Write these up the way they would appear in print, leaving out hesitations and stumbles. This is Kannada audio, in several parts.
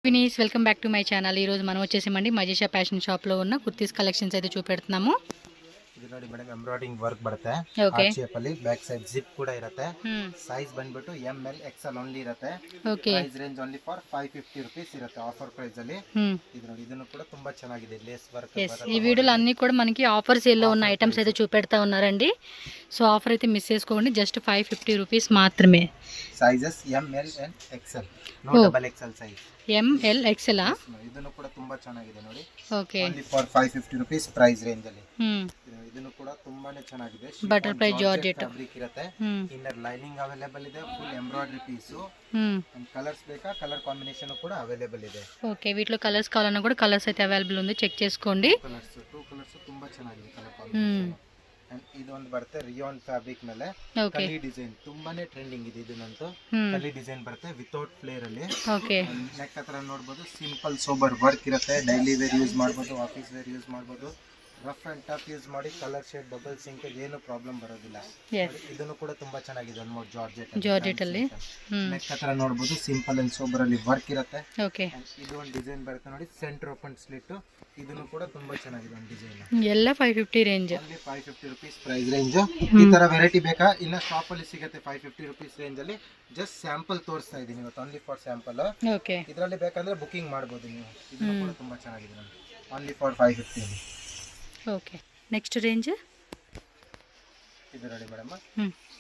Vini's welcome back to my channel. ఈ రోజు మనం వచ్చేసామండి మజీషా ఫ్యాషన్ షాప్ లో ఉన్న కుర్తీస్ కలెక్షన్స్ అయితే చూపెడుతున్నాము. ಇದು ನೋಡಿ ಮೇಡಮ್ ಎಂಬ್ರಾಯ್ಡಿಂಗ್ ವರ್ಕ್ ಬರುತ್ತೆ. ಓಕೆ. ಹಾರ್ಟ್ ಶೇಪ್ ಅಲ್ಲಿ ಬ್ಯಾಕ್ ಸೈಡ್ ಜಿಪ್ ಕೂಡ ಇರುತ್ತೆ. ಸೈಜ್ ಬಂದ್ಬಿಟ್ಟು ML XL ಓನ್ಲಿ ಇರುತ್ತೆ. Okay. Price range only for 550 rupees ಇರುತ್ತೆ ಆಫರ್ ಪ್ರೈಸ್ ಅಲ್ಲಿ. ಇದು ನೋಡಿ ಇದನ್ನು ಕೂಡ ತುಂಬಾ ಚೆನ್ನಾಗಿದೆ ಲೇಸ್ ವರ್ಕ್. ఈ వీడియోలో అన్ని కూడా మనకి ఆఫర్ సేల్ లో ఉన్న ఐటమ్స్ అయితే చూపెడతా ఉన్నారండి. సో ఆఫర్ అయితే మిస్ చేసుకోండి. జస్ట్ 550 రూపీస్ మాత్రమే. Sizes ML and XL. No double XL size. ML XL ಆ? ಇದನ್ನು ಕೂಡ ತುಂಬಾ ಚೆನ್ನಾಗಿದೆ ನೋಡಿ. Okay. Only for 550 rupees price range ಅಲ್ಲಿ. ಇದನ್ನು ಕೂಡ ತುಂಬಾನೇ ಚೆನ್ನಾಗಿದೆ. ಬಟರ್ಫ್ಲೈ ಜಾರ್ಜೆಟ್ ಫ್ಯಾಬ್ರಿಕ್ ಇರುತ್ತೆ. ಇನ್ನರ್ ಲೈನಿಂಗ್ ಅವೈಲೇಬಲ್ ಇದೆ. Full embroidery piece. కలర్స్ ಬೇಕಾ కలర్ కాంబినేషన్ కూడా అవైలబుల్ ಇದೆ. ఓకే. వీటిలో కలర్స్ కావాలన్నా కూడా కలర్స్ అయితే అవైలబుల్ ఉంది. చెక్ చేసుకోండి. ಟೂ ಕಲರ್ಸ್ ತುಂಬಾ ಚೆನ್ನಾಗಿದೆ ಕಲರ್ ಕಾಂಬಿನೇಷನ್. ಅಂಡ್ ಇದು ಒಂದು ಬರುತ್ತೆ ರಿಯಾನ್ ಫ್ಯಾಬ್ರಿಕ್ ಮೇಲೆ ಕಲಿ ಡಿಸೈನ್ ತುಂಬಾನೇ ಟ್ರೆಂಡಿಂಗ್ ಇದೆ. ಇದನ್ನಂತೂ ಕಲಿ ಡಿಸೈನ್ ಬರುತ್ತೆ ವಿತೌಟ್ ಫ್ಲೇರ್ ಅಲ್ಲಿ. ಓಕೆ. ನೆಕ್ ಹತ್ರ ನೋಡಬಹುದು ಸಿಂಪಲ್ ಸೋಬರ್ ವರ್ಕ್ ಇರುತ್ತೆ. ಡೈಲಿ ವೇರ್ ಯೂಸ್ ಮಾಡಬಹುದು, ಆಫೀಸ್ ವೇರ್ ಯೂಸ್ ಮಾಡಬಹುದು. ರಫ್ ಅಂಡ್ ಟಫ್ ಯೂಸ್ ಮಾಡಿ ಕಲರ್ ಶೇಡ್ ಡಬಲ್ ಸಿಂಕ್ ಏನು ಪ್ರಾಬ್ಲಮ್ ಬರೋದಿಲ್ಲ. ಇದನ್ನು ಕೂಡ ತುಂಬಾ ಚೆನ್ನಾಗಿದೆ. ಆಲ್ಮೋಸ್ಟ್ ಜಾರ್ಜೆಟ್ ಅಲ್ಲಿ ನೆಕ್ ಹತ್ರ ನೋಡಬಹುದು ಸಿಂಪಲ್ ಅಂಡ್ ಸೋಬರ್ ಅಲ್ಲಿ ವರ್ಕ್ ಇರುತ್ತೆ. ಓಕೆ. ಇದು ಒಂದು ಡಿಸೈನ್ ಬರುತ್ತೆ ನೋಡಿ ಸೆಂಟರ್ ಓಪನ್ ಸ್ಲಿಟ್. ಇದನ್ನು ಕೂಡ ತುಂಬಾ ಚೆನ್ನಾಗಿದೆ ಒಂದು ಡಿಸೈನ್. ಎಲ್ಲ 550 range. Only 550 rupees price range. ಈ ತರ ವೆರೈಟಿ ಬೇಕಾ ಇನ್ನ ಶಾಪ್ ಅಲ್ಲಿ ಸಿಗುತ್ತೆ 550 ರೂಪೀಸ್ ರೇಂಜ್ ಅಲ್ಲಿ. ಜಸ್ಟ್ ಸ್ಯಾಂಪಲ್ ತೋರಿಸ್ತಾ ಇದೀನಿ ಇವತ್ತು ಓನ್ಲಿ ಫಾರ್ ಸ್ಯಾಂಪಲ್. ಓಕೆ. ಇದರಲ್ಲಿ ಬೇಕಂದ್ರೆ ಬುಕಿಂಗ್ ಮಾಡಬಹುದು ನೀವು. ಇದನ್ನು ಕೂಡ ತುಂಬಾ ಚೆನ್ನಾಗಿದೆ ನೋಡಿ only for 550. Okay. Next range ಇದು ನೋಡಿ ಮೇಡಮ್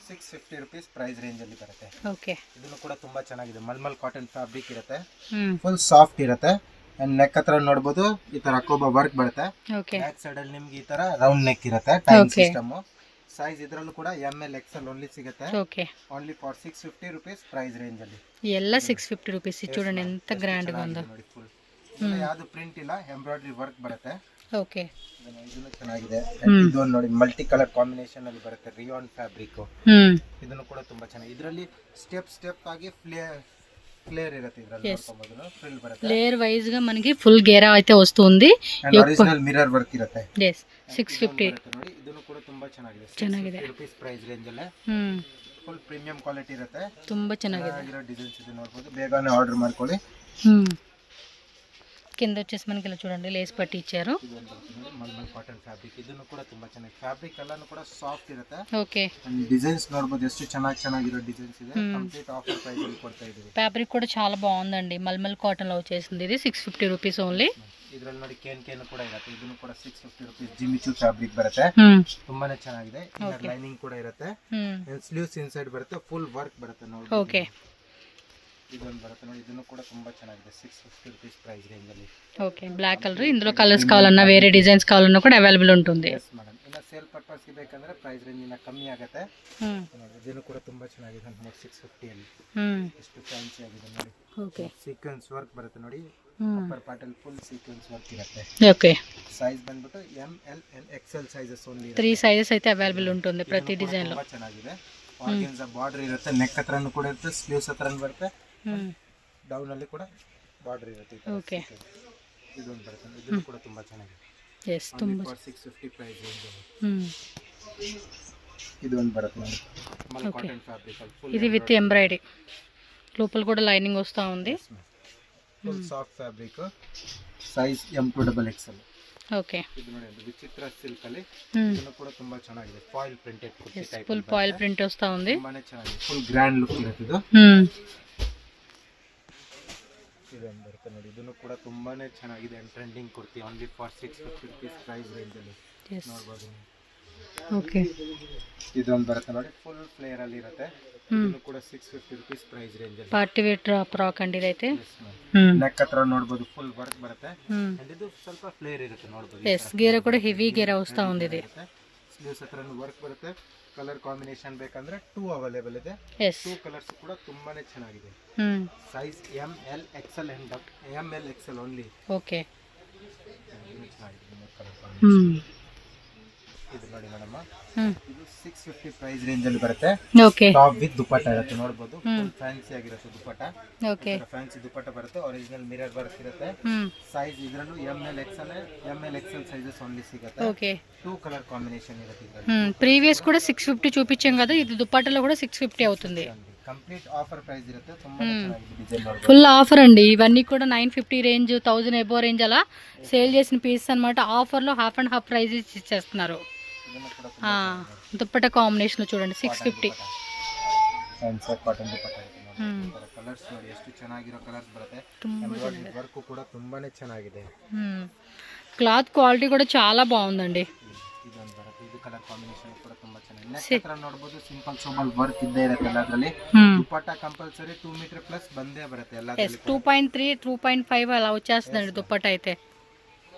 650 ರೂಪೀಸ್ ಪ್ರೈಸ್ ರೇಂಜ್ ಅಲ್ಲಿ ಬರುತ್ತೆ. ಓಕೆ. ಇದನ್ನು ಕೂಡ ತುಂಬಾ ಚೆನ್ನಾಗಿದೆ. ಮಲ್ಮಲ್ ಕಾಟನ್ ಫ್ಯಾಬ್ರಿಕ್ ಇರುತ್ತೆ. ಫುಲ್ ಸಾಫ್ಟ್ ಇರುತ್ತೆ. ಅಂಡ್ ನೆಕ್ ಹತ್ರ ನೋಡಬಹುದು ಈ ತರ ಕೋಬಾ ವರ್ಕ್ ಬರುತ್ತೆ. ಓಕೆ. ಬ್ಯಾಕ್ ಸೈಡ್ ಅಲ್ಲಿ ನಿಮ್ಗೆ ಈ ತರ ರೌಂಡ್ ನೆಕ್ ಇರುತ್ತೆ. Time system. ಸೈಜ್ ಇದರಲ್ಲೂ ಕೂಡ ML XL ಓನ್ಲಿ ಸಿಗುತ್ತೆ. Okay. Only for 650 rupees price range ಅಲ್ಲಿ. ಎಲ್ಲ 650 ರೂಪೀಸ್. చూడండి ఎంత ಗ್ರ್ಯಾಂಡ್ గా ఉందో. ಯಾವುದು ಪ್ರಿಂಟ್ ಇಲ್ಲ, ಎಂಬ್ರಾಯ್ಡರಿ ವರ್ಕ್ ಬರುತ್ತೆ. ಓಕೆ. ಇದನ್ನು ಚೆನ್ನಾಗಿದೆ. ಇದು ನೋಡಿ ಮಲ್ಟಿ ಕಲರ್ ಕಾಂಬಿನೇಷನ್ ಅಲ್ಲಿ ಬರುತ್ತೆ ರಿಯಾನ್ ಫ್ಯಾಬ್ರಿಕ್. ಇದನ್ನು ಕೂಡ ತುಂಬಾ ಚೆನ್ನಾಗಿದೆ. ಇದರಲ್ಲಿ ಸ್ಟೆಪ್ ಆಗಿ ಫ್ಲೇರ್ ಇರುತ್ತೆ. ಇದರಲ್ಲಿ ನೋಡಬಹುದು ಫ್ರಿಲ್ ಬರುತ್ತೆ. లేయర్ వైజ్ గా మనకి ఫుల్ గేరా అయితే వస్తుంది. ఒరిజినల్ ಮಿರರ್ ವರ್ಕ್ ಇರುತ್ತೆ. yes 650 ನೋಡಿ. ಇದನ್ನು ಕೂಡ ತುಂಬಾ ಚೆನ್ನಾಗಿದೆ. 650 ರೂಪೀಸ್ ಪ್ರೈಸ್ ರೇಂಜ್ ಅಲ್ಲಿ. ಫುಲ್ ಪ್ರೀಮಿಯಂ ಕ್ವಾಲಿಟಿ ಇರುತ್ತೆ. ತುಂಬಾ ಚೆನ್ನಾಗಿದೆ. ಡಿಸೈನ್ಸ್ ಇದೆ ನೋಡಬಹುದು. ಬೇಗನೆ ಆರ್ಡರ್ ಮಾಡ್ಕೊಳ್ಳಿ. కింద వచ్చేసి మనకి ఇలా చూడండి లేస్ పట్టి ఇచ్చారు. Mulmul cotton fabric. ಇದನ್ನು ಕೂಡ ತುಂಬಾ ಚೆನ್ನಾಗಿದೆ. ಫ್ಯಾಬ್ರಿಕ್ ಎಲ್ಲಾನು ಕೂಡ ಸಾಫ್ಟ್ ಇರುತ್ತೆ. ಓಕೆ. ಡಿಸೈನ್ಸ್ ನೋಡಬಹುದು ಎಷ್ಟು ಚೆನ್ನಾಗಿರೋ ಡಿಸೈನ್ಸ್ ಇದೆ. ಕಂಪ್ಲೀಟ್ ಆಫರ್ ಪ್ರೈಸ್ ಅಲ್ಲಿ ಕೊಡ್ತಾ ಇದ್ದೀವಿ. ಫ್ಯಾಬ್ರಿಕ್ కూడా చాలా బాగుందండి. మల్మల్ కాటన్ లో వచ్చేసింది. ఇది 650 రూపీస్ ఓన్లీ. ಇದರಲ್ಲಿ ನೋಡಿ ಕೇನ್ ಕೂಡ ಇರುತ್ತೆ. ಇದನ್ನು ಕೂಡ 650 ರೂಪೀಸ್ ಜಿಮಿಚು ಫ್ಯಾಬ್ರಿಕ್ ಬರುತ್ತೆ. ತುಂಬಾನೇ ಚೆನ್ನಾಗಿದೆ. ಇನ್ನರ್ ಲೈನಿಂಗ್ ಕೂಡ ಇರುತ್ತೆ. ಸ್ಲೀವ್ಸ್ ಇನ್ಸೈಡ್ ಬರುತ್ತೆ. ಫುಲ್ ವರ್ಕ್ ಬರುತ್ತೆ ನೋಡಿ. ಓಕೆ. ಇದೊಂದು ಬರುತ್ತೆ ನೋಡಿ. ಇದನ್ನು ಕೂಡ ತುಂಬಾ ಚೆನ್ನಾಗಿದೆ. 650 ರೂಪೀಸ್ ಪ್ರೈಸ್ ರೇಂಜ್ ಅಲ್ಲಿ. ಓಕೆ. Black colour. ಇಂదులో కలర్స్ కావాలన్నా వేరే డిజైన్స్ కావాలన్నా కూడా అవైలబుల్ ఉంటుంది. yes madam. ಇನ್ನ ಸೇಲ್ ಪರ್ಪಸ್ ಗೆ ಬೇಕಂದ್ರೆ ಪ್ರೈಸ್ ರೇಂಜ್ ಇನ್ನ ಕಮ್ಮಿ ಆಗುತ್ತೆ. ಇದನ್ನು ಕೂಡ ತುಂಬಾ ಚೆನ್ನಾಗಿದೆ. 650 ಅಲ್ಲಿ ಎಷ್ಟು ಫ್ಯಾನ್ಸಿ ಆಗಿದೆ ನೋಡಿ. ಓಕೆ. ಸೀಕ್ವೆನ್ಸ್ ವರ್ಕ್ ಬರುತ್ತೆ ನೋಡಿ. ಅಪ್ಪರ್ ಪಾರ್ಟ್ ಅಲ್ಲಿ ಫುಲ್ ಸೀಕ್ವೆನ್ಸ್ ವರ್ಕ್ ಇರುತ್ತೆ. ಓಕೆ. ಸೈಜ್ ಬಂದ್ಬಿಟ್ಟು ML and XL sizes only. 3 sizes అయితే ಅವೈಲಬಲ್ ఉంటుంది ಪ್ರತಿ ಡಿಸೈನ್ లో. ತುಂಬಾ ಚೆನ್ನಾಗಿದೆ. ಆರ್ಗನ್ಜಾ ಬಾರ್ಡರ್ ಇರುತ್ತೆ. ನೆಕ್ ಹತ್ರನೂ ಕೂಡ ಇರುತ್ತೆ. ಸ್ಲೀವ್ಸ್ ಹತ್ರನೂ ಬರುತ್ತೆ. ಡೌನ್ ಅಲ್ಲಿ ಕೂಡ ಬಾರ್ಡರ್ ಇರುತ್ತೆ. ಓಕೆ. ಇದೊಂದು ಬರುತ್ತೆ. ಇದು ಕೂಡ ತುಂಬಾ ಚೆನ್ನಾಗಿದೆ. yes ತುಂಬಾ 650 ಪ್ರೈಸ್ ರೇಂಜ್. ಇದೊಂದು ಬರುತ್ತೆ ನೋಡಿ. ಮಲ್ ಕಾಟನ್ ಫ್ಯಾಬ್ರಿಕ್ ಅಲ್ಲಿ ಫುಲ್. ఇది విత్ ఎంబ్రాయిడరీ. లోపల కూడా లైనింగ్ వస్తా ఉంది. Full soft fabric. Size M2XL. Okay. ಇದು ನೋಡಿ ವಿಚಿತ್ರ ಸಿಲ್ಕ್ ಅಲ್ಲಿ. ಇದು ಕೂಡ ತುಂಬಾ ಚೆನ್ನಾಗಿದೆ. Foil printed kurti type. Full foil print ವಸ್ತಾ ఉంది. ತುಂಬಾನೇ ಚೆನ್ನಾಗಿದೆ. ಫುಲ್ ಗ್ರ್ಯಾಂಡ್ ಲುಕ್ ಇರುತ್ತೆ ಇದು. ಇದೊಂದು ಬರುತ್ತೆ ನೋಡಿ. ಇದನ್ನು ಕೂಡ ತುಂಬಾನೇ ಚೆನ್ನಾಗಿದೆ. Trending kurti only for 650 rupees price range ಅಲ್ಲಿ ನೋಡಬಹುದು. ಓಕೆ. ಇದೊಂದು ಬರುತ್ತೆ ನೋಡಿ. ಫುಲ್ ಫ್ಲೇರ್ ಅಲ್ಲಿ ಇರುತ್ತೆ. ಇದನ್ನು ಕೂಡ 650 ರೂಪೀಸ್ ಪ್ರೈಸ್ ರೇಂಜ್ ಅಲ್ಲಿ. ಪಾರ್ಟಿ ವೇರ್ ಫ್ರಾಕ್ ಅಂಡ್ ಇದೈತೆ. ನೆಕ್ ಹತ್ರ ನೋಡಬಹುದು ಫುಲ್ ವರ್ಕ್ ಬರುತ್ತೆ. ಅಂಡ್ ಇದು ಸ್ವಲ್ಪ ಫ್ಲೇರ್ ಇರುತ್ತೆ ನೋಡಬಹುದು. yes ಗೇರ ಕೂಡ ಹೆವಿ ಗೇರ ವಸ್ತಾ ఉంది ಇದು. ಸ್ಲೀವ್ಸ್ ಹತ್ರ ವರ್ಕ್ ಬರುತ್ತೆ. ಕಲರ್ ಕಾಂಬಿನೇಷನ್ ಬೇಕಂದ್ರೆ 2 ಅವೈಲೇಬಲ್ ಇದೆ. 2 ಕಲರ್ಸ್ ಕೂಡ ತುಂಬಾನೇ ಚೆನ್ನಾಗಿದೆ. Size ML XL and ML XL only. Okay. ಇದು ನೋಡಿ ಮೇಡಮ್. ಇದು 650 ಪ್ರೈಸ್ ರೇಂಜ್ ಅಲ್ಲಿ ಬರುತ್ತೆ. ಓಕೆ. ಟಾಪ್ ವಿತ್ ದುಪಟ್ಟ ಇರುತ್ತೆ ನೋಡಬಹುದು. ಫುಲ್ ಫ್ಯಾನ್ಸಿ ಆಗಿರುತ್ತೆ ದುಪಟ್ಟ. ಓಕೆ. ಫ್ಯಾನ್ಸಿ ದುಪಟ್ಟ ಬರುತ್ತೆ. ಒರಿಜಿನಲ್ ಮಿರರ್ ವರ್ಕ್ ಇರುತ್ತೆ. ಸೈಜ್ ಇದರಲ್ಲೂ ML XL ಸೈಜಸ್ ಓನ್ಲಿ ಸಿಗುತ್ತೆ. ಓಕೆ. 2 ಕಲರ್ ಕಾಂಬಿನೇಷನ್ ಇರುತ್ತೆ ಇದರಲ್ಲಿ. ప్రీవియస్ కూడా 650 చూపించాం కదా. ఇది దుపట్టాలో కూడా 650 అవుతుంది. ಕಂಪ್ಲೀಟ್ ಆಫರ್ ಪ್ರೈಸ್ ಇರುತ್ತೆ. ತುಂಬಾ ಚೆನ್ನಾಗಿದೆ ಡಿಸೈನ್ ನೋಡ್ಬೋದು. ఫుల్ ఆఫర్ అండి. ఇవన్నీ కూడా 950 రేంజ్, 1000 ఎబో రేంజ్ అలా సేల్ చేసిన పీసెస్ అనమాట. ఆఫర్లో హాఫ్ అండ్ హాఫ్ ప్రైజ్ ఇచ్చేస్తున్నారు. ಇದನ್ನು ಕೂಡ ತುಂಬಾ దుప్పట కాంబినేషన్లో చూడండి 650. ಕಾಟನ್ ದುಪ್ಪಟ್ಟ ಇದೆ. ಕಲರ್ಸ್ ನೋಡಿ ಎಷ್ಟು ಚೆನ್ನಾಗಿರೋ ಕಲರ್ಸ್ ಬರುತ್ತೆ. ಎಂಬ್ರಾಯ್ಡರಿ ವರ್ಕ್ ಕೂಡ ತುಂಬಾನೇ ಚೆನ್ನಾಗಿದೆ. క్లాత్ క్వాలిటీ కూడా చాలా బాగుందండి. ಇದೊಂದು ಬರುತ್ತೆ. ಇದು ಕಲರ್ ಕಾಂಬಿನೇಷನ್ ಕೂಡ ತುಂಬಾ ಚೆನ್ನಾಗಿದೆ. ನೆಕ್ಸ್ಟ್ ಹತ್ರ ನೋಡಬಹುದು ಸಿಂಪಲ್ ಸೋಬಲ್ ವರ್ಕ್ ಇದ್ದೇ ಇರುತ್ತೆ ಎಲ್ಲದರಲ್ಲಿ. ದುಪ್ಪಟ್ಟ ಕಂಪಲ್ಸರಿ 2 ಮೀಟರ್ ಪ್ಲಸ್ ಬಂದೇ ಬರುತ್ತೆ ಎಲ್ಲದರಲ್ಲಿ. 2.3 2.5 అలా వచ్చేస్తుందండి దుప్పట అయితే.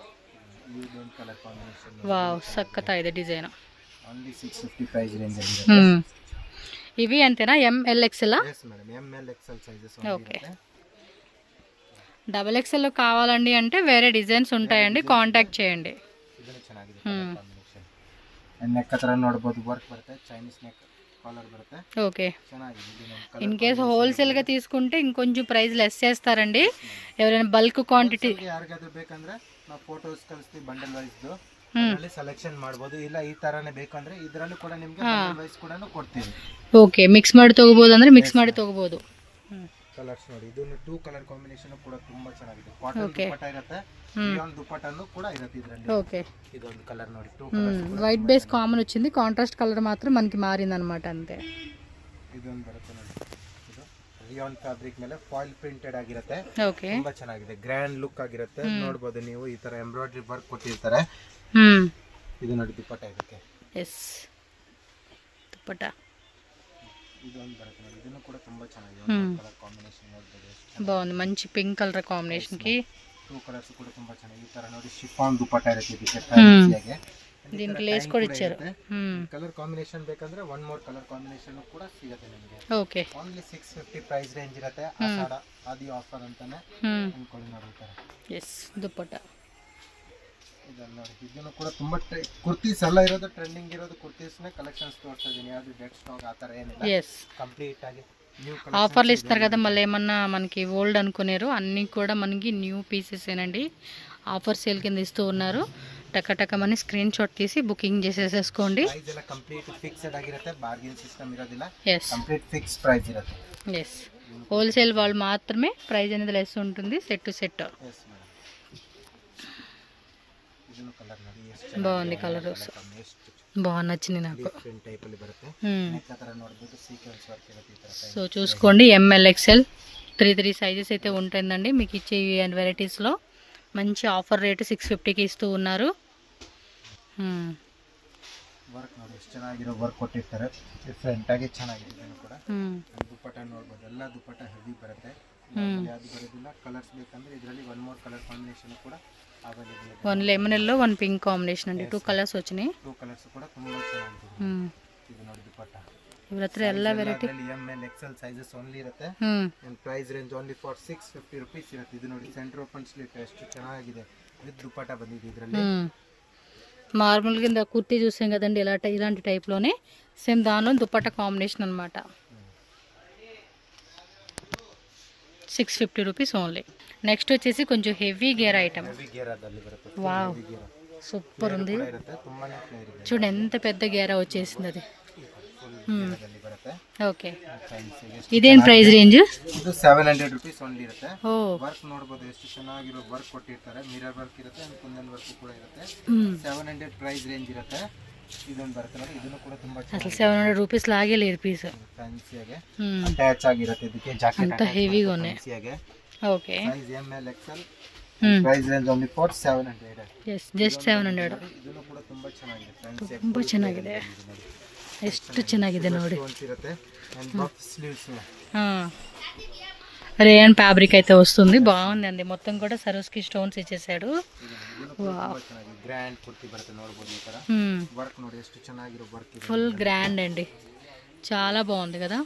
ಇದೊಂದು ಕಲರ್ ಕಾಂಬಿನೇಷನ್ వావ్ సక్కతాయిದೆ డిజైన్. ఓన్లీ 650 ಪ್ರೈಸ್ ರೇಂಜ್ ಅಲ್ಲಿ ಇರುತ್ತೆ. ఇవి అంతేనా? ML XL? yes madam, ML XL sizes okay. XXL కావాలండి అంటే వేరే డిజైన్స్ ఉంటాయండి, కాంటాక్ట్ చేయండి. ಇದನ್ನು ಚೆನ್ನಾಗಿದೆ ಕಾಂಬಿನೇಷನ್. ಅಂಡ್ ನೆಕ್ ಹತ್ರ ನೋಡಬಹುದು ವರ್ಕ್ ಬರುತ್ತೆ, ಚೈನೀಸ್ ನೆಕ್ ಕಾಲರ್ ಬರುತ್ತೆ. ఓకే. ಚೆನ್ನಾಗಿದೆ. ఇన్ కేస్ హోల్సేల్గా తీసుకుంటే ఇంకొంచెం ప్రైస్ లెస్ చేస్తారండి. ఎవరైనా బల్క్ క్వాంటిటీ ಯಾರಿಗಾದ್ರೂ ಬೇಕಂದ್ರೆ ನಾವು ಫೋಟೋಸ್ ಕಳಿಸ್ತೀವಿ ಬಂಡಲ್ ವೈಸ್, ಅದರಲ್ಲಿ ಸೆಲೆಕ್ಷನ್ ಮಾಡಬಹುದು. ಇಲ್ಲ ಈ ತರಾನೇ ಬೇಕಂದ್ರೆ ಇದರಲ್ಲೂ ಕೂಡ ನಿಮಗೆ ಬಂಡಲ್ ವೈಸ್ ಕೂಡ ಕೊಡ್ತೀವಿ. ಓಕೆ, ಮಿಕ್ಸ್ ಮಾಡಿ ತಗೋಬಹುದು ಅಂದ್ರೆ ಮಿಕ್ಸ್ ಮಾಡಿ ತಗೋಬಹುದು. ಕಲರ್ಸ್ ನೋಡಿ, ಇದನ್ನು 2 ಕಲರ್ ಕಾಂಬಿನೇಷನ್ ಕೂಡ ತುಂಬಾ ಚೆನ್ನಾಗಿದೆ. ಕಾಟನ್ ದುಪ್ಪಟ್ಟ ಇರುತ್ತೆ, ಬಿಯಾನ್ ದುಪ್ಪಟ್ಟನು ಕೂಡ ಇರುತ್ತೆ ಇದರಲ್ಲಿ. ఓకే. ಇದೊಂದು ಕಲರ್ ನೋಡಿ, 2 ಕಲರ್ಸ್. వైట్ బేస్ కామన్ వచ్చింది, కాంట్రాస్ట్ కలర్ మాత్రం మనకి మారింది అన్నమాట అంతే. ಇದೊಂದು ಬರುತ್ತೆ ನೋಡಿ, ಇದು ರಿಯಾನ್ ಫ್ಯಾಬ್ರಿಕ್ ಮೇಲೆ ಫಾಯಿಲ್ ಪ್ರಿಂಟೆಡ್ ಆಗಿರುತ್ತೆ. ಓಕೆ, ತುಂಬಾ ಚೆನ್ನಾಗಿದೆ, ಗ್ರ್ಯಾಂಡ್ ಲುಕ್ ಆಗಿರುತ್ತೆ. ನೋಡಬಹುದು ನೀವು, ಈ ತರ ಎಂಬ್ರಾಯ್ಡರಿ ವರ್ಕ್ ಕೊಟ್ಟಿರ್ತಾರೆ. ಇದು ನೋಡಿ ದುಪ್ಪಟ್ಟ ಇದಕ್ಕೆ. ಎಸ್, ದುಪ್ಪಟ್ಟ ಇದೊಂದು ಬರುತ್ತೆ ನೋಡಿ, ಇದನ್ನು ಕೂಡ ತುಂಬಾ ಚೆನ್ನಾಗಿದೆ. ಕಲರ್ ಕಾಂಬಿನೇಷನ್ ನೋಡಬಹುದು, బాగుంది. మంచి పింక్ కలర్ కాంబినేషన్ కి 2 ಕಲರ್ಸ್ ಕೂಡ ತುಂಬಾ ಚೆನ್ನಾಗಿದೆ. ಈ ತರ ನೋಡಿ ಶಿಫಾನ್ ದುಪ್ಪಟ್ಟ ಇರುತ್ತೆ ಇದಕ್ಕೆ, ಫ್ಯಾನ್ಸಿಯಾಗೆ. దీనికి లేస్ కూడా ఇచ్చారు. ಕಲರ್ ಕಾಂಬಿನೇಷನ್ ಬೇಕಂದ್ರೆ ಒನ್ ಮೋರ್ ಕಲರ್ ಕಾಂಬಿನೇಷನ್ ಕೂಡ ಸಿಗುತ್ತೆ ನಿಮಗೆ. ಓಕೆ, ಓನ್ಲಿ 650 ಪ್ರೈಸ್ ರೇಂಜ್ ಇರುತ್ತೆ. ಆಷಾಢ ಆದಿ ಆಫರ್ ಅಂತಾನೆ ಅನ್ಕೊಳ್ಳಿ ನೋಡ್ತಾರೆ. ಎಸ್, ದುಪ್ಪಟ್ಟ ಇದನ್ನ ನೋಡಿ, ಇದನ್ನು ಕೂಡ ತುಂಬಾ ಕುರ್ತೀಸ್ ಎಲ್ಲ ಇರೋದು, ಟ್ರೆಂಡಿಂಗ್ ಇರೋದು ಕುರ್ತೀಸ್ ನೇ ಕಲೆಕ್ಷನ್ಸ್ ತೋರಿಸ್ತಾ ಇದೀನಿ. ಯಾವುದು ಡೆಡ್ ಸ್ಟಾಕ್ ಆ ತರ ಏನಿಲ್ಲ, ఎస్. ಕಂಪ್ಲೀಟ್ ಆಗಿ ನ್ಯೂ ఆఫర్లు ఇస్తారు కదా, మళ్ళీ ఏమన్నా మనకి ఓల్డ్ అనుకునేరు, అన్నీ కూడా మనకి న్యూ పీసెస్ ఏనండి. ఆఫర్ సేల్ కింద ఇస్తూ ఉన్నారు. టకటకమని స్క్రీన్ షాట్ తీసి బుకింగ్ చేసేసేసుకోండి. ಪ್ರೈಸ್ ಎಲ್ಲ ಕಂಪ್ಲೀಟ್ ಫಿಕ್ಸ್ಡ್ ಆಗಿರುತ್ತೆ, ಬಾರ್ಗೇನ್ ಸಿಸ್ಟಮ್ ಇರೋದಿಲ್ಲ. ఎస్, ಕಂಪ್ಲೀಟ್ ಫಿಕ್ಸ್ ಪ್ರೈಸ್ ಇರುತ್ತೆ. ఎస్. హోల్సేల్ వాళ్ళు మాత్రమే ప్రైస్ అనేది లెస్ ఉంటుంది, set to set. Yes madam. ಇದನ್ನು ಕಲರ್ ನೋಡಿ, ಎಷ್ಟು బాగుంది కలర్, బాగా నచ్చింది నాకు. ಡಿಫರೆಂಟ್ ಟೈಪ್ ಅಲ್ಲಿ ಬರುತ್ತೆ. ನೆಕ್ ಹತ್ರ ನೋಡಬಹುದು ಸೀಕ್ವೆನ್ಸ್ ವರ್ಕ್ ಇರುತ್ತೆ ಈ ತರ. సో చూసుకోండి, ML XL 3 సైజెస్ అయితే ఉంటుందండి మీకు ఇచ్చే వెరైటీస్లో. మంచి ఆఫర్ రేటు 650కి ఇస్తూ ఉన్నారు. ವರ್ಕ್ ನೋಡಿ, ಎಷ್ಟು ಚೆನ್ನಾಗಿರೋ ವರ್ಕ್ ಕೊಟ್ಟಿರ್ತಾರೆ, ಡಿಫರೆಂಟ್ ಆಗಿ ಚೆನ್ನಾಗಿದೆ. ಇದನ್ನು ಕೂಡ ದುಪ್ಪಟ್ಟ ನೋಡಬಹುದು, ಎಲ್ಲ ದುಪ್ಪಟ್ಟ ಹೆವಿ ಬರುತ್ತೆ. ಯಾವುದು ಬರೋದಿಲ್ಲ, ಕಲರ್ಸ್ ಬೇಕಂದ್ರೆ ಇದರಲ್ಲಿ ಒನ್ ಮೋರ್ ಕಲರ್ ಕಾಂಬಿನೇಷನ್ ಕೂಡ ಅವೈಲೇಬಲ್ ಇದೆ. 1 లెమన్ ఎల్లో 1 పింక్ కాంబినేషన్ అండి. 2 కలర్స్ వచ్చినాయి. 2 ಕಲರ್ಸ್ ಕೂಡ ತುಂಬಾ ಚೆನ್ನಾಗಿದೆ. ಇದು ನೋಡಿ ದುಪ್ಪಟ್ಟ. ಇವ್ರ ಹತ್ರ ಎಲ್ಲ variety ML XL sizes only ಇರುತ್ತೆ. Price range only for 650 rupees ಇರುತ್ತೆ. ಇದು ನೋಡಿ ಸೆಂಟರ್ ಓಪನ್ ಸ್ಲಿಟ್ ಎಷ್ಟು ಚೆನ್ನಾಗಿದೆ, ವಿತ್ ದುಪ್ಪಟ್ಟ ಬಂದಿದೆ ಇದರಲ್ಲಿ. నార్మల్ కింద కుర్తీ చూసాం కదండి, ఇలాంటి టైప్లోనే సేమ్ దానిలో దుప్పట్ట కాంబినేషన్ అనమాట. 650 రూపీస్ ఓన్లీ. నెక్స్ట్ వచ్చేసి కొంచెం heavy gear item. Wow, super ఉంది. చూడండి ఎంత పెద్ద గేరా వచ్చేసింది అది. ఓకే, ఇదేం ప్రైస్ రేంజ్? ಇದು 700 ರುಪೀಸ್ ಓನ್ಲಿ ಇರುತ್ತೆ. ವರ್ಕ್ ನೋಡಬಹುದು, ಎಷ್ಟು ಚೆನ್ನಾಗಿರೋ ವರ್ಕ್ ಕೊಟ್ಟಿರ್ತಾರೆ. ಮಿರರ್ ವರ್ಕ್ ಇರುತ್ತೆ, ಕುಂದನ್ ವರ್ಕ್ ಕೂಡ ಇರುತ್ತೆ. 700 ಪ್ರೈಸ್ ರೇಂಜ್ ಇರುತ್ತೆ. ಇದೊಂದು ಬರುತ್ತೆ ನೋಡಿ, ಇದನ್ನು ಕೂಡ ತುಂಬಾ అసలు 700 రూపీస్ లాగే లేదు పీస్. ಫ್ಯಾನ್ಸಿಯಾಗೆ ಅಟ್ಯಾಚ್ ಆಗಿರುತ್ತೆ ಇದಕ್ಕೆ, ಜಾಕೆಟ್ ಅಂತ ಹೆವಿగా ఉన్నాయి. ಫ್ಯಾನ್ಸಿಯಾಗೆ. Okay, size ML XL. Price range only for 700. Yes, just 700. ಇದನ್ನು ಕೂಡ ತುಂಬಾ ಚೆನ್ನಾಗಿದೆ, ಫ್ಯಾನ್ಸಿ ತುಂಬಾ ಚೆನ್ನಾಗಿದೆ, ಎಷ್ಟು ಚೆನ್ನಾಗಿದೆ ನೋಡಿ. ಇರುತ್ತೆ and buff sleeves. Rayon fabric అయితే వస్తుంది, బాగుందండి. మొత్తం కూడా సరోస్కి స్టోన్స్ ఇచ్చేసాడు. ಗ್ರ್ಯಾಂಡ್ ಕುರ್ತಿ ಬರುತ್ತೆ ನೋಡಬಹುದು, ಈ ತರ ವರ್ಕ್ ನೋಡಿ ಎಷ್ಟು ಚೆನ್ನಾಗಿರೋ ವರ್ಕ್ ಇದೆ. ఫుల్ గ్రాండ్ అండి, చాలా బాగుంది కదా.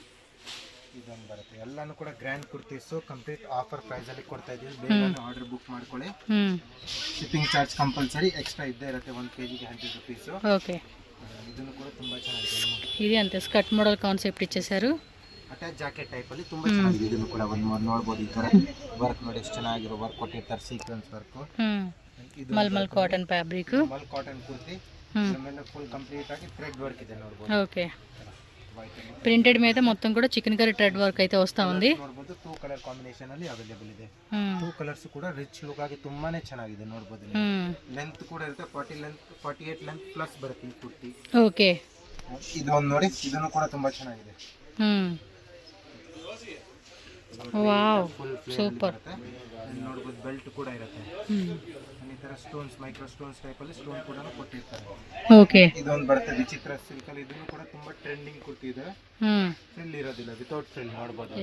ಇದೊಂದು ಬರುತ್ತೆ, ಎಲ್ಲಾನು ಕೂಡ grand kurtis complete offer price ಅಲ್ಲಿ ಕೊಡ್ತಾ ಇದೀವಿ. ಬೇಗ ಆರ್ಡರ್ ಬುಕ್ ಮಾಡ್ಕೊಳ್ಳಿ. ಶಿಪ್ಪಿಂಗ್ ಚಾರ್ಜ್ ಕಂಪಲ್ಸರಿ ಎಕ್ಸ್ಟ್ರಾ ಇದ್ದೇ ಇರುತ್ತೆ, 1 kg ಗೆ 100 ರುಪೀಸ್. ఓకే, ಇದನ್ನು ಕೂಡ ತುಂಬಾ ಚೆನ್ನಾಗಿದೆ. ఇది అంతే స్కర్ట్ మోడల్ కాన్సెప్ట్ ఇచ్చేసారు. ಅಟ್ಯಾಚ್ ಜಾಕೆಟ್ ಟೈಪ್ ಅಲ್ಲಿ ತುಂಬಾ ಚೆನ್ನಾಗಿದೆ. ಇದನ್ನು ಕೂಡ ನೋಡಬಹುದು, ಈ ತರ ವರ್ಕ್ ನೋಡಿ ಎಷ್ಟು ಚೆನ್ನಾಗಿರೋ ವರ್ಕ್ ಕೊಟ್ಟಿರ್ತಾರೆ, sequins work. Mulmul cotton fabric, mul cotton kurti, ಆಮೇಲೆ ಫುಲ್ ಕಂಪ್ಲೀಟ್ ಆಗಿ ಥ್ರೆಡ್ ವರ್ಕ್ ಇದೆ ನೋಡಬಹುದು. ఓకే, ವೈಟ್ ಅಲ್ಲಿ ಪ್ರಿಂಟೆಡ್ మీద మొత్తం కూడా చికెన్ కర్రీ ಥ್ರೆಡ್ ವರ್ಕ್ అయితే ವಸ್ತಾ ఉంది. ನೋಡಬಹುದು 2 ಕಲರ್ ಕಾಂಬಿನೇಷನ್ ಅಲ್ಲಿ ಅವೈಲೇಬಲ್ ಇದೆ. ಹ್ಮ್ 2 ಕಲರ್ಸ್ ಕೂಡ ರಿಚ್ ಲುಕ್ ಆಗಿ ತುಂಬಾನೇ ಚೆನ್ನಾಗಿದೆ ನೋಡಬಹುದು. ಲೆಂತ್ ಕೂಡ ಇರುತ್ತೆ 40 ಲೆಂತ್ 48 ಲೆಂತ್ ಪ್ಲಸ್ ಬರುತ್ತೆ ಈ ಕುರ್ತಿ. ಓಕೆ ಇದು ಒಂದು ನೋಡಿ, ಇದನ್ನು ಕೂಡ ತುಂಬಾ ಚೆನ್ನಾಗಿದೆ. Wow full super. ನೋಡಬಹುದು ಬೆಲ್ಟ್ ಕೂಡ ಇರುತ್ತೆ. ಈ ತರ ಸ್ಟೋನ್ಸ್ ಮೈಕ್ರೋ ಸ್ಟೋನ್ಸ್ ಟೈಪ್ ಅಲ್ಲಿ ಸ್ಟೋನ್ ಕೂಡ ಕೊಟ್ಟಿರ್ತಾರೆ. ಓಕೆ ಇದೊಂದು ಬರುತ್ತೆ ವಿಚಿತ್ರ ಸಿಲ್ಕ್ ಅಲ್ಲಿ. ಇದನ್ನು ಕೂಡ ತುಂಬಾ ಟ್ರೆಂಡಿಂಗ್ ಕುರ್ತಿ ಇದೆ. ಫ್ರಿಲ್ ಇರೋದಿಲ್ಲ, ವಿತೌಟ್ ಫ್ರಿಲ್ ನೋಡಬಹುದು.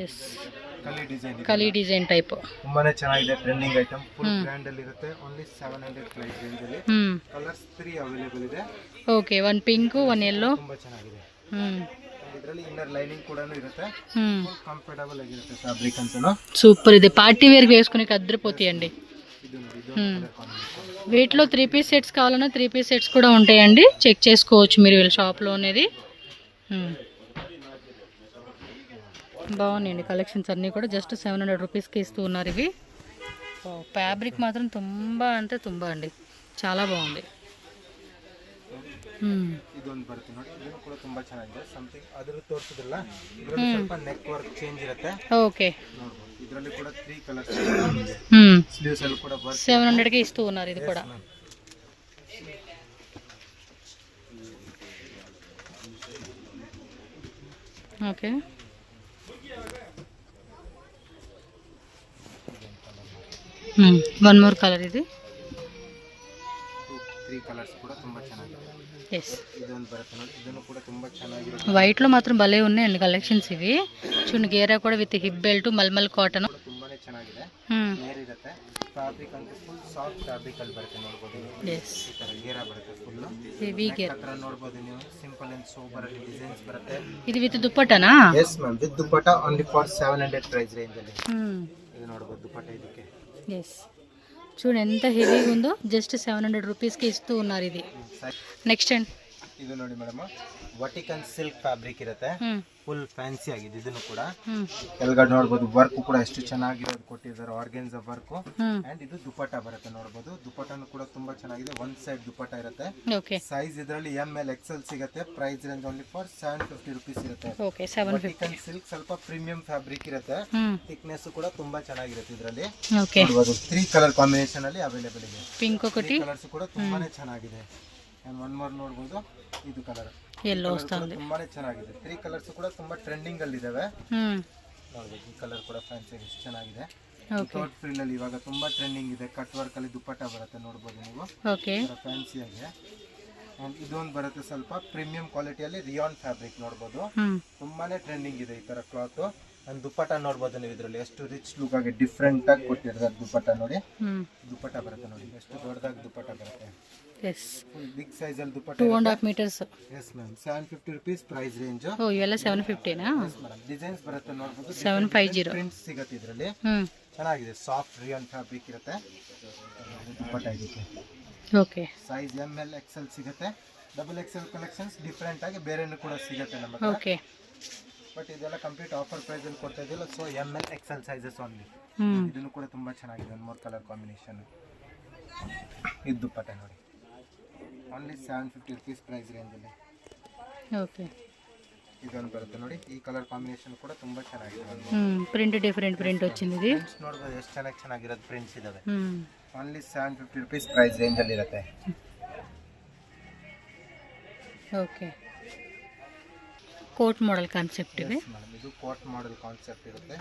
ಕಲಿ ಡಿಸೈನ್ ಟೈಪ್ ತುಂಬಾನೇ ಚೆನ್ನಾಗಿದೆ. ಟ್ರೆಂಡಿಂಗ್ ಐಟಮ್ ಫುಲ್ ಬ್ರ್ಯಾಂಡ್ ಅಲ್ಲಿ ಇರುತ್ತೆ. ಓನ್ಲಿ 700 ಪ್ರೈಸ್ ರೇಂಜ್ ಅಲ್ಲಿ. ಕಲರ್ಸ್ 3 ಅವೈಲೇಬಲ್ ಇದೆ. ಓಕೆ, ಒಂದು ಪಿಂಕ್ ಒಂದು ಯೆಲ್ಲೋ. ತುಂಬಾ ಚೆನ್ನಾಗಿದೆ. ಇದರಲ್ಲಿ ಇನ್ನರ್ ಲೈನಿಂಗ್ ಕೂಡ ಇರುತ್ತೆ. ಕಂಫರ್ಟಬಲ್ ಆಗಿರುತ್ತೆ ಫ್ಯಾಬ್ರಿಕ್ ಅಂತನೂ. సూపర్. ఇది పార్టీ వేర్ వేసుకునే అద్దరిపోతాయండి. వీటిలో 3 పీస్ సెట్స్ కావాలన్నా 3 పీస్ సెట్స్ కూడా ఉంటాయండి. చెక్ చేసుకోవచ్చు మీరు వీళ్ళ షాప్లో అనేది. బాగున్నాయండి కలెక్షన్స్ అన్నీ కూడా. జస్ట్ 700 రూపీస్కి ఇస్తూ ఉన్నారు ఇవి. ఫ్యాబ్రిక్ మాత్రం ತುಂಬ అంటే ತುಂಬ అండి, చాలా బాగుంది. ಇದೊಂದು ಬರುತ್ತೆ ನೋಡಿ, ಇದನ್ನು ಕೂಡ ತುಂಬಾ ಚೆನ್ನಾಗಿದೆ. ಸಮಥಿಂಗ್ ಅದರ ತೋರಿಸಿದ್ರಲ್ಲ, ಇದರಲ್ಲಿ ಸ್ವಲ್ಪ ನೆಕ್ ವರ್ಕ್ ಚೇಂಜ್ ಇರುತ್ತೆ. ಓಕೆ, ನೋಡಬಹುದು. ಇದರಲ್ಲಿ ಕೂಡ 3 ಕಲರ್ಸ್ ಇದೆ. ಸ್ಲೀವ್ಸ್ ಅಲ್ಲಿ ಕೂಡ ವರ್ಕ್ 700 ಗೆ ಇస్తూ ఉన్నారు ఇది కూడా. Okay, one more colour. ఇది 3 కలర్స్ కూడా ತುಂಬಾ ಚೆನ್ನಾಗಿದೆ. ఎస్, ಇದೊಂದು ಬರುತ್ತೆ ನೋಡಿ, ಇದನ್ನು ಕೂಡ ತುಂಬಾ ಚೆನ್ನಾಗಿದೆ. వైట్ లో మాత్రం భలే ఉన్నాయండి కలెక్షన్స్ ఇవి. చూడండి, గేరా కూడా with hip belt, mulmul cotton. ತುಂಬಾನೇ ಚೆನ್ನಾಗಿದೆ. ಲೇಯರ್ ಇರುತ್ತೆ. ಫ್ಯಾಬ್ರಿಕ್ ಅಂತ ಫುಲ್ ಸಾಫ್ಟ್ ಫ್ಯಾಬ್ರಿಕ್ ಅಲ್ಲಿ ಬರುತ್ತೆ ನೋಡಬಹುದು. ಎಸ್, ಈ ತರ ಗೇರಾ ಬರುತ್ತೆ ಫುಲ್ ಹೆವಿ ಗೇರ್. ಹತ್ರ ನೋಡಬಹುದು ನೀವು. ಸಿಂಪಲ್ ಅಂಡ್ ಸೋಬರ್ ಅಲ್ಲಿ ಡಿಸೈನ್ಸ್ ಬರುತ್ತೆ. ఇది విత్ దుప్పటానా? Yes ma'am, with dupatta only for 700 price range ಅಲ್ಲಿ. ಇದು ನೋಡಬಹುದು ದುಪಟ್ಟಾ ಇದಕ್ಕೆ. ఎస్, చూడండి ఎంత హెవీగా ఉందో. జస్ట్ 700 రూపీస్కి ఇస్తూ ఉన్నారు ఇది. నెక్స్ట్ అండ్ ಇದು ನೋಡಿ ಮೇಡಮ್, ವಟಿಕನ್ ಸಿಲ್ಕ್ ಫ್ಯಾಬ್ರಿಕ್ ಇರುತ್ತೆ. ಫುಲ್ ಫ್ಯಾನ್ಸಿ ಆಗಿದೆ. ಇದನ್ನು ಕೂಡ ಕೆಳಗಡೆ ನೋಡಬಹುದು ವರ್ಕ್ ಕೂಡ ಎಷ್ಟು ಚೆನ್ನಾಗಿರೋದು ಕೊಟ್ಟಿದ್ದಾರೆ. Organza work. ಅಂಡ್ ಇದು ದುಪಟ್ಟಾ ಬರುತ್ತೆ ನೋಡಬಹುದು. ದುಪಟ್ಟಾನು ಕೂಡ ತುಂಬಾ ಚೆನ್ನಾಗಿದೆ. ಒನ್ ಸೈಡ್ ದುಪಟ್ಟಾ ಇರುತ್ತೆ. ಓಕೆ, ಸೈಜ್ ಇದರಲ್ಲಿ ML XL ಸಿಗುತ್ತೆ. Price range only for 750 rupees ಇರುತ್ತೆ. ಓಕೆ, 750. ವಟಿಕನ್ ಸಿಲ್ಕ್ ಸ್ವಲ್ಪ ಪ್ರೀಮಿಯಂ ಫ್ಯಾಬ್ರಿಕ್ ಇರುತ್ತೆ. ಥಿಕ್ನೆಸ್ ಕೂಡ ತುಂಬಾ ಚೆನ್ನಾಗಿರುತ್ತೆ. ಇದರಲ್ಲಿ ಓಕೆ, ನೋಡಬಹುದು 3 ಕಲರ್ ಕಾಂಬಿನೇಷನ್ ಅಲ್ಲಿ ಅವೈಲೇಬಲ್ ಇದೆ. ಪಿಂಕ್ ఒకటి, ಕಲರ್ಸ್ ಕೂಡ ತುಂಬಾನೇ ಚೆನ್ನಾಗಿದೆ. ಅಂಡ್ ಒನ್ ಮೋರ್ ನೋಡಬಹುದು, ಇದು ಕಲರ್ yellow వస్తుంది. ತುಂಬಾನೇ ಚೆನ್ನಾಗಿದೆ. 3 ಕಲರ್ಸ್ ಕೂಡ ತುಂಬಾ ಟ್ರೆಂಡಿಂಗ್ ಅಲ್ಲಿ ಇದಾವೆ. ನೋಡಬಹುದು, ಈ ಕಲರ್ ಕೂಡ ಫ್ಯಾನ್ಸಿ ಎಷ್ಟು ಚೆನ್ನಾಗಿದೆ. ವಿತೌಟ್ ಫ್ರಿಲ್ ಅಲ್ಲಿ ಇವಾಗ ತುಂಬಾ ಟ್ರೆಂಡಿಂಗ್ ಇದೆ. ಕಟ್ ವರ್ಕ್ ಅಲ್ಲಿ ದುಪಟ್ಟಾ ಬರುತ್ತೆ ನೋಡಬಹುದು ನೀವು. ಓಕೆ, ಫ್ಯಾನ್ಸಿ ಆಗಿ. ಇದೊಂದು ಬರುತ್ತೆ ಸ್ವಲ್ಪ ಪ್ರೀಮಿಯಂ ಕ್ವಾಲಿಟಿಯಲ್ಲಿ ರಿಯಾನ್ ಫ್ಯಾಬ್ರಿಕ್ ನೋಡಬಹುದು. ತುಂಬಾನೇ ಟ್ರೆಂಡಿಂಗ್ ಇದೆ ಈ ತರ ಕ್ಲಾತ್. ಅಂಡ್ ದುಪಟ್ಟಾ ನೋಡಬಹುದು ನೀವು. ಇದರಲ್ಲಿ ಎಷ್ಟು ರಿಚ್ ಲುಕ್ ಆಗಿ ಡಿಫ್ರೆಂಟ್ ಆಗಿ ಕೊಟ್ಟಿದ್ದಾರೆ ದುಪಟ್ಟಾ ನೋಡಿ. ದುಪಟ್ಟಾ ಬರುತ್ತೆ ನೋಡಿ, ಎಷ್ಟು ದೊಡ್ಡದಾಗಿ ದುಪಟ್ಟಾ ಬರುತ್ತೆ. ಎಸ್, ಫುಲ್ ಬಿಗ್ ಸೈಜ್ ಅಲ್ಲಿ dupatta 2.5 meters. Yes ma'am, 750 rupees price range. ಓ, ಇವೆಲ್ಲ 750ನಾ? Yes madam. ಡಿಸೈನ್ಸ್ ಬರುತ್ತೆ ನೋಡಬಹುದು. 750 ಪ್ರಿಂಟ್ಸ್ ಸಿಗುತ್ತೆ ಇದರಲ್ಲಿ. ಚೆನ್ನಾಗಿದೆ. ಸಾಫ್ಟ್ ರಿಯಾನ್ ಫ್ಯಾಬ್ರಿಕ್ ಇರುತ್ತೆ. ದುಪಟ್ಟಾ ಇದಕ್ಕೆ. ಓಕೆ, ಸೈಜ್ ML XL ಸಿಗುತ್ತೆ. XXL ಕಲೆಕ್ಷನ್ಸ್ ಡಿಫರೆಂಟ್ ಆಗಿ ಬೇರೆನೂ ಕೂಡ ಸಿಗುತ್ತೆ ನಮ್ಮ ಹತ್ರ. ಓಕೆ, ಬಟ್ ಇದೆಲ್ಲ ಕಂಪ್ಲೀಟ್ ಆಫರ್ ಪ್ರೈಸ್ ಅಲ್ಲಿ ಕೊಡ್ತಾ ಇದ್ದಿಲ್ಲ. So ML XL sizes only. ಇದನ್ನು ಕೂಡ ತುಂಬಾ ಚೆನ್ನಾಗಿದೆ. ಒಂದು 3 ಕಲರ್ ಕಾಂಬಿನೇಷನ್. ಇದು ದುಪಟ್ಟಾ ನೋಡಿ, ಓನ್ಲಿ 750 ರೂಪೀಸ್ ಪ್ರೈಸ್ ರೇಂಜ್ ಅಲ್ಲಿ. ಓಕೆ, ಇದೊಂದು ಬರುತ್ತೆ ನೋಡಿ. ಈ ಕಲರ್ ಕಾಂಬಿನೇಷನ್ ಕೂಡ ತುಂಬಾ ಚೆನ್ನಾಗಿದೆ. ಪ್ರಿಂಟ್ ಡಿಫರೆಂಟ್ ಪ್ರಿಂಟ್ వచ్చింది ఇది. ನೋಡಬಹುದು ಎಷ್ಟು ಚೆನ್ನಾಗಿರೋದು ಪ್ರಿಂಟ್ಸ್ ಇದಾವೆ. ಓನ್ಲಿ 750 ರೂಪೀಸ್ ಪ್ರೈಸ್ ರೇಂಜ್ ಅಲ್ಲಿ ಇರುತ್ತೆ. ಓಕೆ, ಕೋಟ್ ಮಾಡೆಲ್ ಕಾನ್ಸೆಪ್ಟ್ ಇದೆ. ಇದು ಕೋಟ್ ಮಾಡೆಲ್ ಕಾನ್ಸೆಪ್ಟ್ ಇರುತ್ತೆ.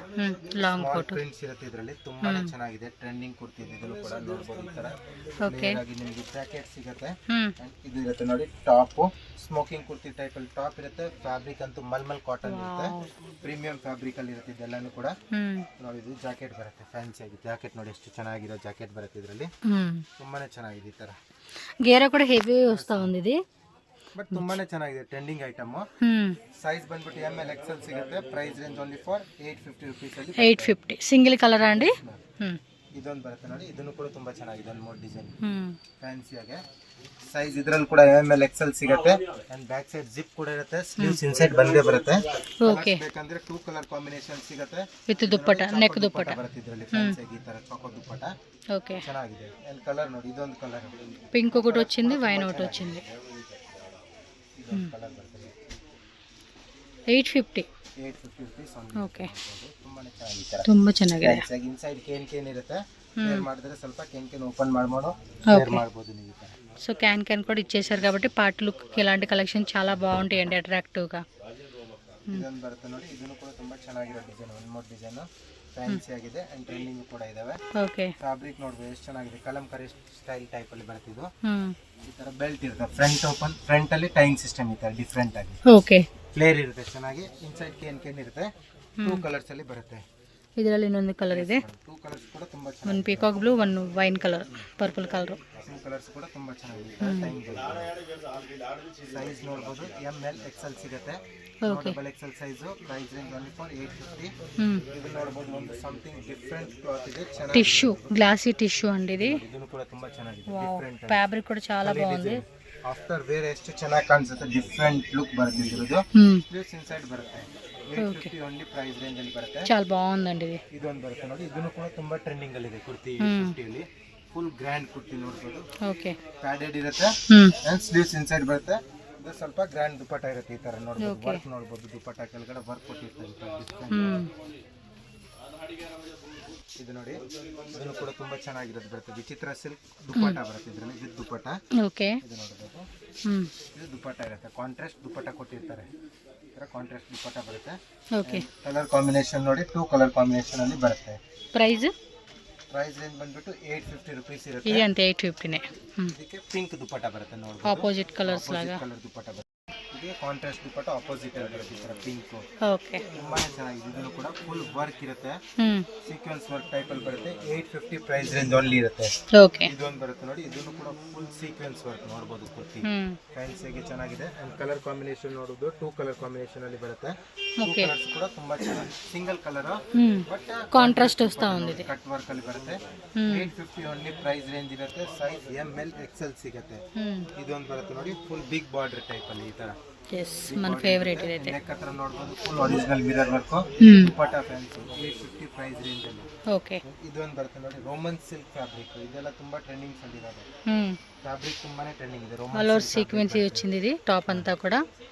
ಲಾಂಗ್ ಕೋಟ್ ಪ್ರಿಂಟ್ಸ್ ಇರುತ್ತೆ ಇದರಲ್ಲಿ. ತುಂಬಾನೇ ಚೆನ್ನಾಗಿದೆ. ಟ್ರೆಂಡಿಂಗ್ ಕುರ್ತಿ ಇದನ್ನು ಕೂಡ ನೋಡಬಹುದು. ಈ ತರ ಹಾಗೆ ನಿಮಗೆ ಜಾಕೆಟ್ ಸಿಗುತ್ತೆ. ಇದು ಇರುತ್ತೆ ನೋಡಿ ಟಾಪ್. ಸ್ಮೋಕಿಂಗ್ ಕುರ್ತಿ ಟೈಪ್ ಅಲ್ಲಿ ಟಾಪ್ ಇರುತ್ತೆ. ಫ್ಯಾಬ್ರಿಕ್ ಅಂತೂ ಮಲ್ಮಲ್ ಕಾಟನ್ ಇರುತ್ತೆ. ಪ್ರೀಮಿಯಂ ಫ್ಯಾಬ್ರಿಕ್ ಅಲ್ಲಿ ಇರುತ್ತೆ ಇದೆಲ್ಲಾನು ಕೂಡ. ನೋಡಿ, ಇದು ಜಾಕೆಟ್ ಬರುತ್ತೆ. ಫ್ಯಾನ್ಸಿ ಆಗಿ ಜಾಕೆಟ್ ನೋಡಿ, ಎಷ್ಟು ಚೆನ್ನಾಗಿರೋ ಜಾಕೆಟ್ ಬರುತ್ತೆ ಇದರಲ್ಲಿ. ತುಂಬಾನೇ ಚೆನ್ನಾಗಿದೆ. ಈ ತರ ಗೇರಾ ಕೂಡ ಹೆವಿ ವಸ್ತಾ ఉంది ఇది. ಬಟ್ ತುಂಬಾನೇ ಚೆನ್ನಾಗಿದೆ. Trending item. ಸೈಜ್ ಬಂದ್ಬಿಟ್ಟು ML XL ಸಿಗುತ್ತೆ. Price range only for 850 rupees ಅಲ್ಲಿ. 850 ಸಿಂಗಲ್ ಕಲರ್ ಅಂడి. ಇದೊಂದು ಬರುತ್ತೆ ನೋಡಿ, ಇದನ್ನು ಕೂಡ ತುಂಬಾ ಚೆನ್ನಾಗಿದೆ. ಒಂದು ಮೋಡ್ ಡಿಸೈನ್ ಫ್ಯಾನ್ಸಿ ಆಗಿ. ಸೈಜ್ ಇದ್ರಲ್ಲಿ ಕೂಡ ML XL ಸಿಗುತ್ತೆ. ಅಂಡ್ ಬ್ಯಾಕ್ ಸೈಡ್ ಜಿಪ್ ಕೂಡ ಇರುತ್ತೆ. ಸ್ಲೀವ್ಸ್ ಇನ್ಸೈಡ್ ಬಂದೇ ಬರುತ್ತೆ. ಓಕೆ, ಬೇಕಂದ್ರೆ 2 ಕಲರ್ ಕಾಂಬಿನೇಷನ್ ಸಿಗುತ್ತೆ. ವಿತ್ ದುಪ್ಪಟ್ಟ, ನೆಕ್ ದುಪ್ಪಟ್ಟ ಬರುತ್ತೆ ಇದರಲ್ಲಿ. ಫ್ಯಾನ್ಸಿ ಆಗಿ ಈ ತರ ಚಾಕೋ ದುಪ್ಪಟ್ಟ. ఓకే, ಚೆನ್ನಾಗಿದೆ. ಅಂಡ್ ಕಲರ್ ನೋಡಿ, ಇದೊಂದು ಕಲರ್ పింక్ ఒకటి వచ్చింది, వైన్ ఒకటి వచ్చింది. 850. 850 ರುಪೀಸ್ ಓಕೆ, ತುಂಬಾನೇ ಚೆನ್ನಾಗಿದೆ. ತುಂಬ ಚೆನ್ನಾಗಿದೆ. ಇನ್ಸೈಡ್ ಕೇನ್ ಇರುತ್ತೆ, ವೇರ್ ಮಾಡಿದ್ರೆ ಸ್ವಲ್ಪ ಕೇನ್ ಓಪನ್ ಮಾಡ್ಬೋದು, Okay. ವೇರ್ ಮಾಡ್ಬೋದು ನೀವು ಈ ತರ. సో క్యాన్ కూడా ఇచ్చేసారు కాబట్టి పార్ట్ లుక్కి ఇలాంటి కలెక్షన్ చాలా బాగుంటాయండి అట్రాక్టివ్గా. ಇದೊಂದು ಬರುತ್ತೆ ನೋಡಿ, ಇದನ್ನು ಕೂಡ ತುಂಬಾ ಚೆನ್ನಾಗಿರೋ design, one more design fancy ಆಗಿದೆ ಅಂಡ್ ಟ್ರೆಂಡಿಂಗ್ ಕೂಡ ಇದಾವೆ. ఓకే. ಫ್ಯಾಬ್ರಿಕ್ ನೋಡ್ಬೋದು ಎಷ್ಟು ಚೆನ್ನಾಗಿದೆ, ಕಲಂಕರಿ ಸ್ಟೈಲ್ ಟೈಪ್ ಅಲ್ಲಿ ಬರುತ್ತೆ ಇದು. ಹ್ಮ್. ಈ ತರ ಬೆಲ್ಟ್ ಇರುತ್ತೆ, ಫ್ರಂಟ್ ಓಪನ್, ಫ್ರಂಟ್ ಅಲ್ಲಿ ಟೈಯಿಂಗ್ ಸಿಸ್ಟಮ್ ಈ ತರ ಡಿಫ್ರೆಂಟ್ ಆಗಿ ఓకే. ಫ್ಲೇರ್ ಇರುತ್ತೆ ಚೆನ್ನಾಗಿ. ಇನ್ಸೈಡ್ ಕೇನ್ ಇರುತ್ತೆ, 2 ಕಲರ್ಸ್ ಅಲ್ಲಿ ಬರುತ್ತೆ. ಇದರಲ್ಲಿ ಇನ್ನೊಂದು ಕಲರ್ ಇದೆ, 2 ಕಲರ್ಸ್ ಕೂಡ ತುಂಬಾ ಒಂದು ಚೆನ್ನಾಗಿ, ಪೀಕಾಕ್ ಬ್ಲೂ, ಒಂದು wine colour, purple colour. 2 colours ಕೂಡ ತುಂಬಾ ಚೆನ್ನಾಗಿದೆ. ಟೈಮ್ ಸೈಜ್ ನೋಡ್ಬೋದು, ML XL ಸಿಗುತ್ತೆ. Okay. Double XL size, price range only for 850. Hmm. ಇದು ನೋಡ್ಬೋದು, ಒಂದು ಸಮಥಿಂಗ್ ಡಿಫ್ರೆಂಟ್ ಕ್ಲಾತ್ ಇದೆ, ಚೆನ್ನಾಗಿ. ಟಿಶ್ಯೂ, ಗ್ಲಾಸಿ ಟಿಶ್ಯೂ ಅಂడి ఇది. ಇದನ್ನು ಕೂಡ ತುಂಬಾ ಚೆನ್ನಾಗಿದೆ, ವಾವ್, ಡಿಫ್ರೆಂಟ್ ಫ್ಯಾಬ್ರಿಕ್ ಕೂಡ చాలా బాగుంది. ಆಫ್ಟರ್ ವೇರ್ ಎಷ್ಟು ಚೆನ್ನಾಗಿ ಕಾಣಿಸುತ್ತೆ, ಡಿಫ್ರೆಂಟ್ ಲುಕ್ ಬರುತ್ತೆ ಇದ್ರದ್ದು. ಹ್ಮ್. ಸ್ಲೀವ್ಸ್ ಇನ್ಸೈಡ್ ಬರುತ್ತೆ, 850 ಓನ್ಲಿ ಪ್ರೈಸ್ ರೇಂಜ್ ಅಲ್ಲಿ ಬರುತ್ತೆ. చాలా బాగుందండి ఇది. ಇದೊಂದು ಬರುತ್ತೆ ನೋಡಿ, ಇದನ್ನು ಕೂಡ ತುಂಬಾ ಟ್ರೆಂಡಿಂಗ್ ಅಲ್ಲಿ ಇದೆ ಕುರ್ತಿ. ಹ್ಮ್. 850 ಅಲ್ಲಿ ಫುಲ್ ಗ್ರ್ಯಾಂಡ್ ಕುರ್ತಿ ನೋಡ್ಬೋದು, ಓಕೆ. ಪ್ಯಾಡೆಡ್ ಇರುತ್ತೆ ಹ್ಮ್. ಅಂಡ್ ಸ್ಲೀವ್ಸ್ ಇನ್ಸೈಡ್ ಬರುತ್ತೆ. ಇದು ಸ್ವಲ್ಪ ಗ್ರ್ಯಾಂಡ್ ದುಪಟ್ಟ ಇರುತ್ತೆ, ಈ ತರ ನೋಡ್ಬೋದು, Okay. ವರ್ಕ್ ನೋಡ್ಬೋದು, ದುಪಟ್ಟ ಕೆಳಗಡೆ ವರ್ಕ್ ಕೊಟ್ಟಿರ್ತಾರೆ different. ಹ್ಮ್. ಇದು ನೋಡಿ, ಇದನ್ನು ಕೂಡ ತುಂಬಾ ಚೆನ್ನಾಗಿರೋದು ಬರುತ್ತೆ, ವಿಚಿತ್ರ ಸಿಲ್ಕ್ ದುಪಟ್ಟ ಬರುತ್ತೆ ಇದರಲ್ಲಿ, ವಿತ್ ದುಪಟ್ಟ. ಓಕೆ. ಇದು ನೋಡ್ಬೋದು, ಹ್ಮ್. ಇದು ದುಪಟ್ಟ ಇರುತ್ತೆ, ಕಾಂಟ್ರಾಸ್ಟ್ ದುಪಟ್ಟ ಕೊಟ್ಟಿರ್ತಾರೆ, ಈ ತರ ಕಾಂಟ್ರಾಸ್ಟ್ ದುಪಟ್ಟ ಬರುತ್ತೆ. ಓಕೆ. ಕಲರ್ ಕಾಂಬಿನೇಷನ್ ನೋಡಿ, 2 ಕಲರ್ ಕಾಂಬಿನೇಷನ್ ಅಲ್ಲಿ ಬರುತ್ತೆ. ಪ್ರೈಸ್ ಪ್ರೈಸ್ ರೇಂಜ್ ಬಂದ್ಬಿಟ್ಟು 850 ರುಪೀಸ್ ಇರುತ್ತೆ. ఇది అంతే 850నే. ಇದಕ್ಕೆ ಪಿಂಕ್ ದುಪಟ್ಟ ಬರುತ್ತೆ ನೋಡ್ಬೋದು, ಆಪೋಸಿಟ್ ಕಲರ್ಸ್ లాగా. ಕಲರ್ ದುಪಟ್ಟ ಬರುತ್ತೆ. ಇದಕ್ಕೆ ಕಾಂಟ್ರಾಸ್ಟ್ ದುಪಟ್ಟ ಆಪೋಸಿಟ್ ಅಲ್ಲಿ ಬರುತ್ತೆ, ಈ ತರ ಪಿಂಕ್. ಓಕೆ. ತುಂಬಾನೇ ಚೆನ್ನಾಗಿದೆ, ಇದನ್ನು ಕೂಡ ಫುಲ್ ವರ್ಕ್ ಇರುತ್ತೆ, ಹ್ಮ್. ಸೀಕ್ವೆನ್ಸ್ ವರ್ಕ್ ಟೈಪ್ ಅಲ್ಲಿ ಬರುತ್ತೆ. 850 ಪ್ರೈಸ್ ರೇಂಜ್ ಓನ್ಲಿ ಇರುತ್ತೆ. ಓಕೆ. ಇದೊಂದು ಬರುತ್ತೆ ನೋಡಿ, ಇದನ್ನು ಕೂಡ ಫುಲ್ ಸೀಕ್ವೆನ್ಸ್ ವರ್ಕ್ ನೋಡ್ಬೋದು ಕುರ್ತಿ, ಹ್ಮ್. ಫ್ಯಾನ್ಸಿಗೆ ಚೆನ್ನಾಗಿದೆ. ಅಂಡ್ ಕಲರ್ ಕಾಂಬಿನೇಷನ್ ನೋಡೋದು 2 ಕಲರ್ ಕಾಂಬಿನೇಷನ್ ಅಲ್ಲಿ ಬರುತ್ತೆ. 2 ಓಕೆ. ಕಲರ್ಸ್ ಕೂಡ ತುಂಬಾ ಚೆನ್ನಾಗಿ, single colour hmm. But contrast వస్తా ఉంది ఇది. ಕಟ್ ವರ್ಕ್ ಅಲ್ಲಿ ಬರುತ್ತೆ. ಹ್ಮ್. 850 ಓನ್ಲಿ ಪ್ರೈಸ್ ರೇಂಜ್ ಇರುತ್ತೆ. ಸೈಜ್ ML XL ಸಿಗುತ್ತೆ. ಹ್ಮ್. ಇದೊಂದು ಬರುತ್ತೆ ನೋಡಿ, ಫುಲ್ ಬಿಗ್ ಬಾರ್ಡರ್ ಟೈಪ್ ಅಲ್ಲಿ, ಈ ತರ ಎಸ್, మన ಫೇವರೇಟ್ ಇದೈతే. ನೆಕ್ ಹತ್ರ ನೋಡಬಹುದು, ಫುಲ್ ಒರಿಜಿನಲ್ ಮಿರರ್ ವರ್ಕ್, ಹ್ಮ್. ದುಪಟ್ಟ ಫ್ಯಾನ್ಸಿ 850 ಪ್ರೈಸ್ ರೇಂಜ್ ಅಲ್ಲಿ. ಓಕೆ. ಇದೊಂದು ಬರುತ್ತೆ ನೋಡಿ, ರೋಮನ್ ಸಿಲ್ಕ್ ಫ್ಯಾಬ್ರಿಕ್, ಇದೆಲ್ಲ ತುಂಬಾ ಟ್ರೆಂಡಿಂಗ್ಸ್ ಅಲ್ಲಿ ಇರೋದು ಹ್ಮ್. ಫ್ಯಾಬ್ರಿಕ್, ತುಂಬಾನೇ ಟ್ರೆಂಡಿಂಗ್ ಇದೆ. ఆల్ ఓవర్ సీక్వెన్స్ వచ్చింది ఇది, టాప్ అంతా కూడా.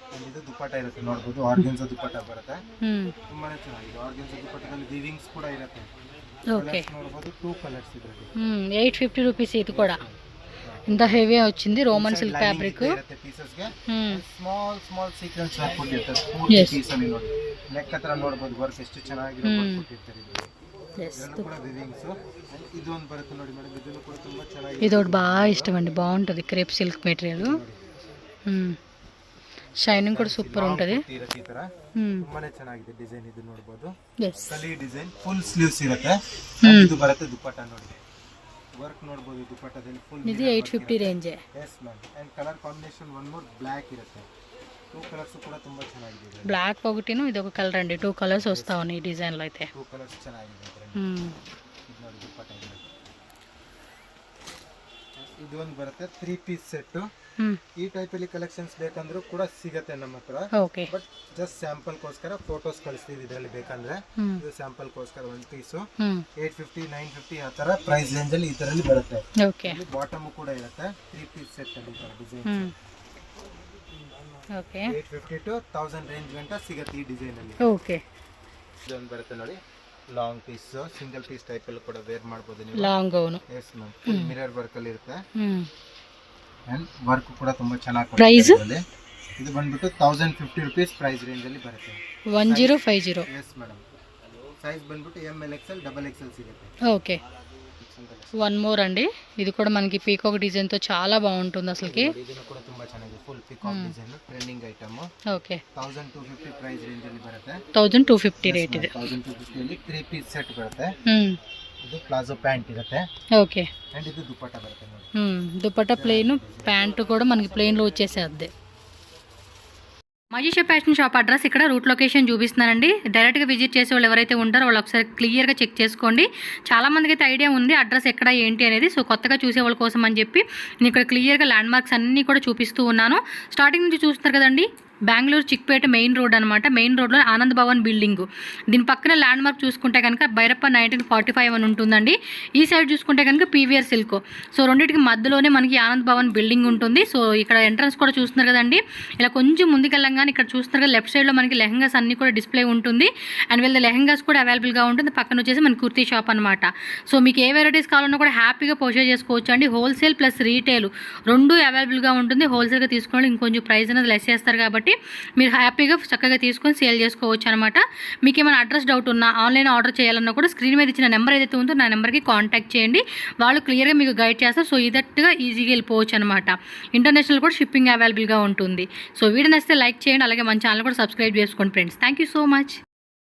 ಇದು ದುಪಟ್ಟ ಇರುತ್ತೆ ನೋಡಬಹುದು, ಆರ್ಗೆನ್ಸಾ ದುಪಟ್ಟ ಬರುತ್ತೆ, ಹ್ಮ್. ತುಂಬಾನೇ ಚೆನ್ನಾಗಿದೆ. ಆರ್ಗೆನ್ಸಾ ದುಪಟ್ಟದಲ್ಲಿ ವೀವಿಂಗ್ಸ್ ಕೂಡ ಇರುತ್ತೆ. ఓకే. ನೋಡಬಹುದು, 2 ಕಲರ್ಸ್ ಇದರಲ್ಲಿ. 850 రూపీస్ ఇది కూడా. ఇంత హెవీ వచ్చింది, రోమన్ సిల్క్ ఫ్యాబ్రిక్. ಇರುತ್ತೆ ಪೀಸಸ್ ಗೆ, ಸ್ಮಾಲ್ ಸೀಕ್ವೆನ್ಸ್ ವರ್ಕ್ ಕೊಟ್ಟಿರ್ತಾರೆ Yes. ಪೀಸ್ ಅಲ್ಲಿ ನೋಡಿ. ನೆಕ್ ಹತ್ರ ನೋಡಬಹುದು, ವರ್ಕ್ ಎಷ್ಟು ಚೆನ್ನಾಗಿರೋ ವರ್ಕ್ ಕೊಟ್ಟಿರ್ತಾರೆ ಇದರಲ್ಲಿ. ఎస్, ಇದರಲ್ಲೂ ಕೂಡ ವಿವಿಂಗ್ಸ್. ಇದೊಂದು ಬರುತ್ತೆ ನೋಡಿ ಮೇಡಮ್, ಇದನ್ನು ಕೂಡ ತುಂಬಾ ಚೆನ್ನಾಗಿದೆ. ఇది ఒకటి బాగా ఇష్టం అండి, బాగుంటుంది క్రేప్ సిల్క్ మెటీరియల్. షైనింగ్ కూడా సూపర్ ఉంటుంది. ಇರುತ್ತೆ ಈ ತರ, ತುಂಬಾನೇ ಚೆನ್ನಾಗಿದೆ ಡಿಸೈನ್. ಇದು ನೋಡಬಹುದು, ఎస్. ಕಲಿ ಡಿಸೈನ್, ಫುಲ್ ಸ್ಲೀವ್ಸ್ ಇರುತ್ತೆ. ಇದು ಬರುತ್ತೆ ದುಪಟ್ಟ ನೋಡಿ, ವರ್ಕ್ ನೋಡಬಹುದು ದುಪಟ್ಟದಲ್ಲಿ ಫುಲ್. ఇది 850 range. Yes ma'am. And colour combination one more black ಇರುತ್ತೆ. 2 ಕಲರ್ಸ್ ಕೂಡ ತುಂಬಾ ಚೆನ್ನಾಗಿದೆ. బ్లాక్ ఒకటిను ఇది ఒక కలర్ అండి, 2 కలర్స్ వస్తా ఉన్నాయి ఈ డిజైన్లో అయితే. 2 ಕಲರ್ಸ್ ಚೆನ್ನಾಗಿದೆ ಇದರಲ್ಲಿ. ಇದು ನೋಡಿ ದುಪಟ್ಟ ಇದೆ. ಇದು ಒಂದು ಬರುತ್ತೆ 3 ಪೀಸ್ ಸೆಟ್. ಈ ಟೈಪ್ ಅಲ್ಲಿ ಕಲೆಕ್ಷನ್ಸ್ ಬೇಕಂದ್ರೂ ಕೂಡ ಸಿಗತ್ತೆ ನಮ್ಮ ಹತ್ರ. ಓಕೆ. ಬಟ್ ಜಸ್ಟ್ ಸ್ಯಾಂಪಲ್ ಗೋಸ್ಕರ ಫೋಟೋಸ್ ಕಳಿಸ್ತೀವಿ ಇದರಲ್ಲಿ ಬೇಕಂದ್ರೆ. ಇದು ಸ್ಯಾಂಪಲ್ ಗೋಸ್ಕರ ಒಂದು ಪೀಸು 850 950 ಆ ತರ ಪ್ರೈಸ್ ರೇಂಜ್ ಅಲ್ಲಿ ಈ ತರಲ್ಲಿ ಬರುತ್ತೆ. ಓಕೆ. ಇಲ್ಲಿ ಬಾಟಮ್ ಕೂಡ ಇರುತ್ತೆ, 3 ಪೀಸ್ ಸೆಟ್ ಅಲ್ಲಿ ಈ ತರ ಡಿಸೈನ್. ಓಕೆ. 850 to 1000 ರೇಂಜ್ ಗಂಟ ಸಿಗುತ್ತೆ ಈ ಡಿಸೈನ್ ಅಲ್ಲಿ. ಓಕೆ. ಇದೊಂದು ಬರುತ್ತೆ ನೋಡಿ, long piece, single piece type ಅಲ್ಲಿ ಕೂಡ ವೇರ್ ಮಾಡಬಹುದು ನೀವು. లాంగ్ అవును. Yes ma'am. Full mirror work ಅಲ್ಲಿ ಇರುತ್ತೆ ಹ್ಮ್. ಅಂಡ್ ವರ್ಕ್ ಕೂಡ ತುಂಬಾ ಚೆನ್ನಾಗಿ ಪ್ರೈಸ್ ಕೊಟ್ಟಿದ್ದಾರೆ. ಇದು ಬಂದ್ಬಿಟ್ಟು 1050 ರುಪೀಸ್ ಪ್ರೈಸ್ ರೇಂಜ್ ಅಲ್ಲಿ ಬರುತ್ತೆ. 1050. Yes madam. ಸೈಜ್ ಬಂದ್ಬಿಟ್ಟು ML XL ಡಬಲ್ XL ಸಿಗುತ್ತೆ. ఓకే. వన్ మోర్ అండి, ఇది కూడా మనకి పీకాక్ డిజైన్ తో చాలా బాగుంటుంది అసలుకి. ಇದನ್ನು ಕೂಡ ತುಂಬಾ ಚೆನ್ನಾಗಿದೆ, full peacock design, trending item. Okay. 1250 price range ಅಲ್ಲಿ ಬರುತ್ತೆ. 1250 ರೇಟ್ ಇದೆ. 1250 ಅಲ್ಲಿ 3 ಪೀಸ್ ಸೆಟ್ ಬರುತ್ತೆ. ಇದು ಪ್ಲಾಜೋ ಪ್ಯಾಂಟ್ ಇರುತ್ತೆ. ఓకే. ಅಂಡ್ ಇದು ದುಪಟ್ಟ ಬರುತ್ತೆ ನೋಡಿ. దుపట్టా ప్లెయిన్, ప్యాంట్ కూడా మనకి ప్లెయిన్ లో వచ్చేసేద్ది. మజీషా ఫ్యాషన్ షాప్ అడ్రస్ ఇక్కడ రూట్ లొకేషన్ చూపిస్తున్నానండి. డైరెక్ట్గా విజిట్ చేసే వాళ్ళు ఎవరైతే ఉంటారో వాళ్ళు ఒకసారి క్లియర్గా చెక్ చేసుకోండి. చాలామందికి అయితే ఐడియా ఉంది అడ్రస్ ఎక్కడ ఏంటి అనేది. సో కొత్తగా చూసే వాళ్ళ కోసం అని చెప్పి నేను ఇక్కడ క్లియర్గా ల్యాండ్ మార్క్స్ అన్నీ కూడా చూపిస్తూ ఉన్నాను. స్టార్టింగ్ నుంచి చూస్తున్నారు కదండి, బెంగళూరు చిక్పేట మెయిన్ రోడ్ అనమాట. మెయిన్ రోడ్లో ఆనంద్ భవన్ బిల్డింగ్, దీని పక్కన ల్యాండ్ మార్క్ చూసుకుంటే కనుక భైరప్ప 1945 అని ఉంటుందండి. ఈ సైడ్ చూసుకుంటే కనుక పీవీఆర్ సిల్క్. సో రెండింటికి మధ్యలోనే మనకి ఆనంద్ భవన్ బిల్డింగ్ ఉంటుంది. సో ఇక్కడ ఎంట్రన్స్ కూడా చూస్తున్నారు కదండి. ఇలా కొంచెం ముందుకెళ్ళంగానే ఇక్కడ చూస్తున్నారు కదా లెఫ్ట్ సైడ్లో మనకి లెహంగాస్ అన్ని కూడా డిస్ప్లే ఉంటుంది. అండ్ వీళ్ళ లెహంగాస్ కూడా అవైలబుల్గా ఉంటుంది. పక్కన వచ్చేసి మన కుర్తీ షాప్ అనమాట. సో మీకు ఏ వెరైటీస్ కావాలన్నా కూడా హ్యాపీగా పర్చేజ్ చేసుకోవచ్చు అండి. హోల్సేల్ ప్లస్ రీటైల్ రెండు అవైలబుల్గా ఉంటుంది. హోల్సేల్గా తీసుకోవాలి ఇంకొంచెం ప్రైస్ అనేది లెస్ చేస్తారు కాబట్టి మీరు హ్యాపీగా చక్కగా తీసుకొని సేల్ చేసుకోవచ్చు అనమాట. మీకు ఏమైనా అడ్రస్ డౌట్ ఉన్నా ఆన్లైన్ ఆర్డర్ చేయాలన్నా కూడా స్క్రీన్ మీద ఇచ్చిన నెంబర్ ఏదైతే ఉందో నా నెంబర్కి కాంటాక్ట్ చేయండి. వాళ్ళు క్లియర్గా మీకు గైడ్ చేస్తారు. సో ఇదట్టుగా ఈజీగా వెళ్ళిపోవచ్చు అనమాట. ఇంటర్నేషనల్ కూడా షిప్పింగ్ అవైలబుల్గా ఉంటుంది. సో వీడియో నచ్చితే లైక్ చేయండి. అలాగే మన ఛానల్ కూడా సబ్స్క్రైబ్ చేసుకోండి friends. Thank you so much.